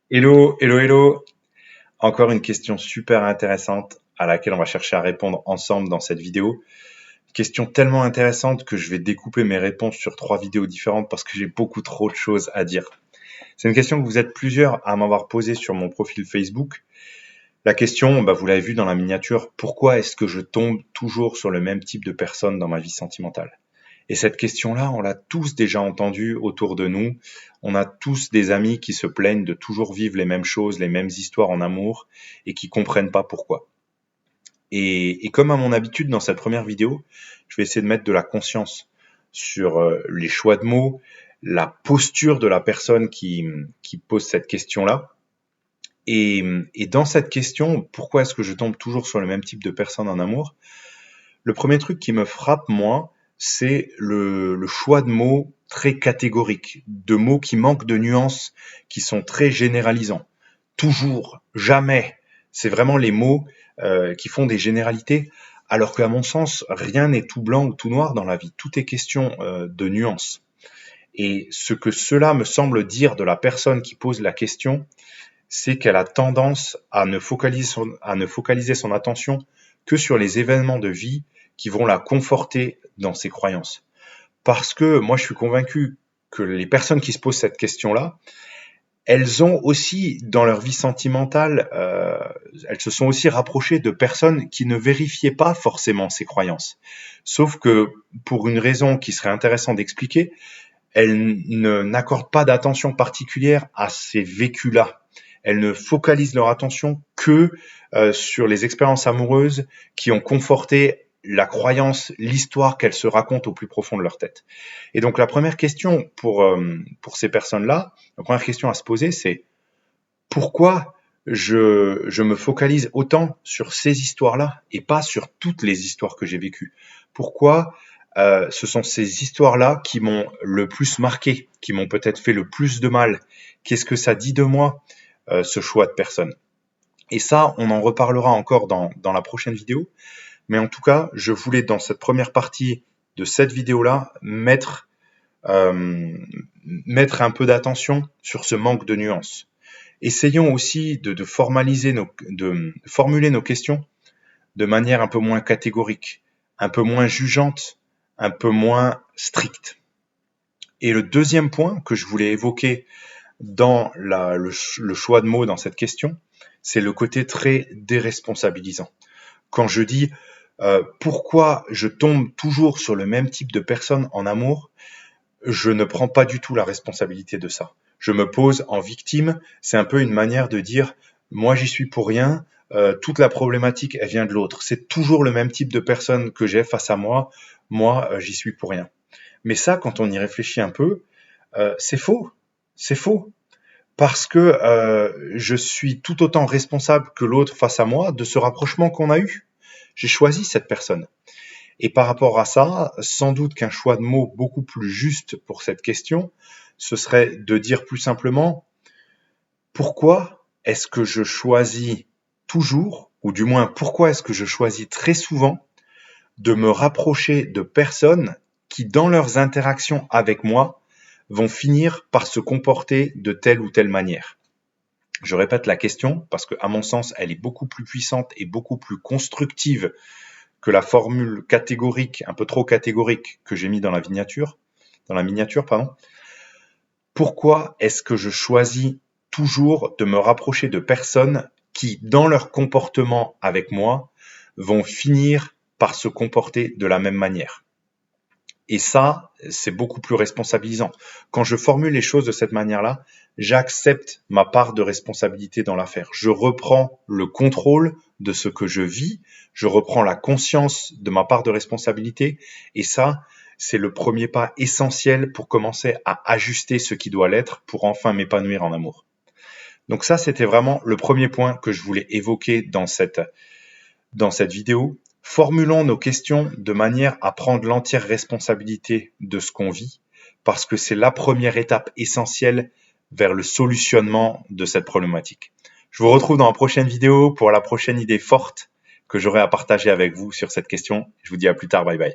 Hello, hello, hello. Encore une question super intéressante à laquelle on va chercher à répondre ensemble dans cette vidéo. Question tellement intéressante que je vais découper mes réponses sur 3 vidéos différentes parce que j'ai beaucoup trop de choses à dire. C'est une question que vous êtes plusieurs à m'avoir posée sur mon profil Facebook. La question, vous l'avez vu dans la miniature, pourquoi est-ce que je tombe toujours sur le même type de personne dans ma vie sentimentale? Et cette question-là, on l'a tous déjà entendue autour de nous. On a tous des amis qui se plaignent de toujours vivre les mêmes choses, les mêmes histoires en amour et qui comprennent pas pourquoi. Et comme à mon habitude dans cette première vidéo, je vais essayer de mettre de la conscience sur les choix de mots, la posture de la personne qui pose cette question-là. Et dans cette question, pourquoi est-ce que je tombe toujours sur le même type de personne en amour? Le premier truc qui me frappe, moi, c'est le choix de mots très catégoriques, de mots qui manquent de nuances, qui sont très généralisants. Toujours, jamais, c'est vraiment les mots qui font des généralités, alors qu'à mon sens, rien n'est tout blanc ou tout noir dans la vie. Tout est question de nuances. Et ce que cela me semble dire de la personne qui pose la question, c'est qu'elle a tendance à ne focaliser son attention que sur les événements de vie qui vont la conforter dans ses croyances. Parce que moi, je suis convaincu que les personnes qui se posent cette question-là, elles ont aussi, dans leur vie sentimentale, elles se sont aussi rapprochées de personnes qui ne vérifiaient pas forcément ces croyances. Sauf que, pour une raison qui serait intéressante d'expliquer, elles n'accordent pas d'attention particulière à ces vécus-là. Elles ne focalisent leur attention que sur les expériences amoureuses qui ont conforté la croyance, l'histoire qu'elles se racontent au plus profond de leur tête. Et donc la première question pour ces personnes-là, la première question à se poser, c'est pourquoi je me focalise autant sur ces histoires-là et pas sur toutes les histoires que j'ai vécues? Pourquoi ce sont ces histoires-là qui m'ont le plus marqué, qui m'ont peut-être fait le plus de mal? Qu'est-ce que ça dit de moi, ce choix de personne? Et ça, on en reparlera encore dans la prochaine vidéo. Mais en tout cas, je voulais, dans cette première partie de cette vidéo-là, mettre un peu d'attention sur ce manque de nuances. Essayons aussi de formuler nos questions de manière un peu moins catégorique, un peu moins jugeante, un peu moins stricte. Et le deuxième point que je voulais évoquer dans le choix de mots dans cette question, c'est le côté très déresponsabilisant. Quand je dis pourquoi je tombe toujours sur le même type de personne en amour, je ne prends pas du tout la responsabilité de ça. Je me pose en victime, c'est un peu une manière de dire moi j'y suis pour rien, toute la problématique elle vient de l'autre. C'est toujours le même type de personne que j'ai face à moi, j'y suis pour rien. Mais ça, quand on y réfléchit un peu, c'est faux, c'est faux. Parce que je suis tout autant responsable que l'autre face à moi de ce rapprochement qu'on a eu. J'ai choisi cette personne. Et par rapport à ça, sans doute qu'un choix de mots beaucoup plus juste pour cette question, ce serait de dire plus simplement pourquoi est-ce que je choisis toujours, ou du moins pourquoi est-ce que je choisis très souvent de me rapprocher de personnes qui, dans leurs interactions avec moi, vont finir par se comporter de telle ou telle manière. Je répète la question parce que, à mon sens, elle est beaucoup plus puissante et beaucoup plus constructive que la formule catégorique, un peu trop catégorique, que j'ai mis dans la miniature, pardon. Pourquoi est-ce que je choisis toujours de me rapprocher de personnes qui, dans leur comportement avec moi, vont finir par se comporter de la même manière? Et ça, c'est beaucoup plus responsabilisant. Quand je formule les choses de cette manière-là, j'accepte ma part de responsabilité dans l'affaire. Je reprends le contrôle de ce que je vis, je reprends la conscience de ma part de responsabilité, et ça, c'est le premier pas essentiel pour commencer à ajuster ce qui doit l'être pour enfin m'épanouir en amour. Donc ça, c'était vraiment le premier point que je voulais évoquer dans cette vidéo. Formulons nos questions de manière à prendre l'entière responsabilité de ce qu'on vit, parce que c'est la première étape essentielle vers le solutionnement de cette problématique. Je vous retrouve dans la prochaine vidéo pour la prochaine idée forte que j'aurai à partager avec vous sur cette question. Je vous dis à plus tard, bye bye.